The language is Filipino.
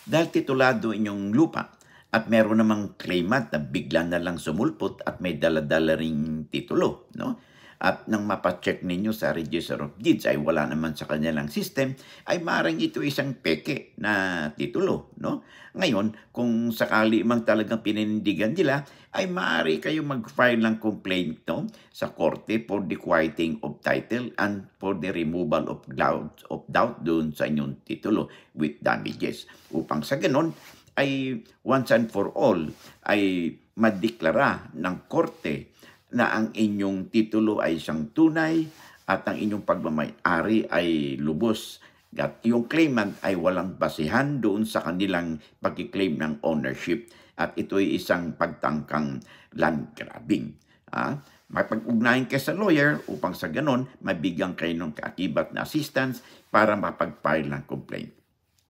Dahil titulado inyong lupa at meron namang claimant na bigla na lang sumulpot at may dala-dala ring titulo, no? At nang mapacheck ninyo sa Register of Deeds ay wala naman sa kanilang system, ay maaaring ito isang peke na titulo, no? Ngayon, kung sakali mang talagang pininindigan nila, ay maaari kayo mag-file ng complaint, no, sa korte for the quieting of title and for the removal of doubt doon sa inyong titulo with damages. Upang sa ganon, ay once and for all ay madeklara ng korte na ang inyong titulo ay isang tunay at ang inyong pagmamay-ari ay lubos at yung claimant ay walang basihan doon sa kanilang pag-claim ng ownership at ito ay isang pagtangkang land grabbing. Mapag-ugnayan kayo sa lawyer upang sa ganon mabigyan kayo ng kaakibat na assistance para mapag-file ng complaint.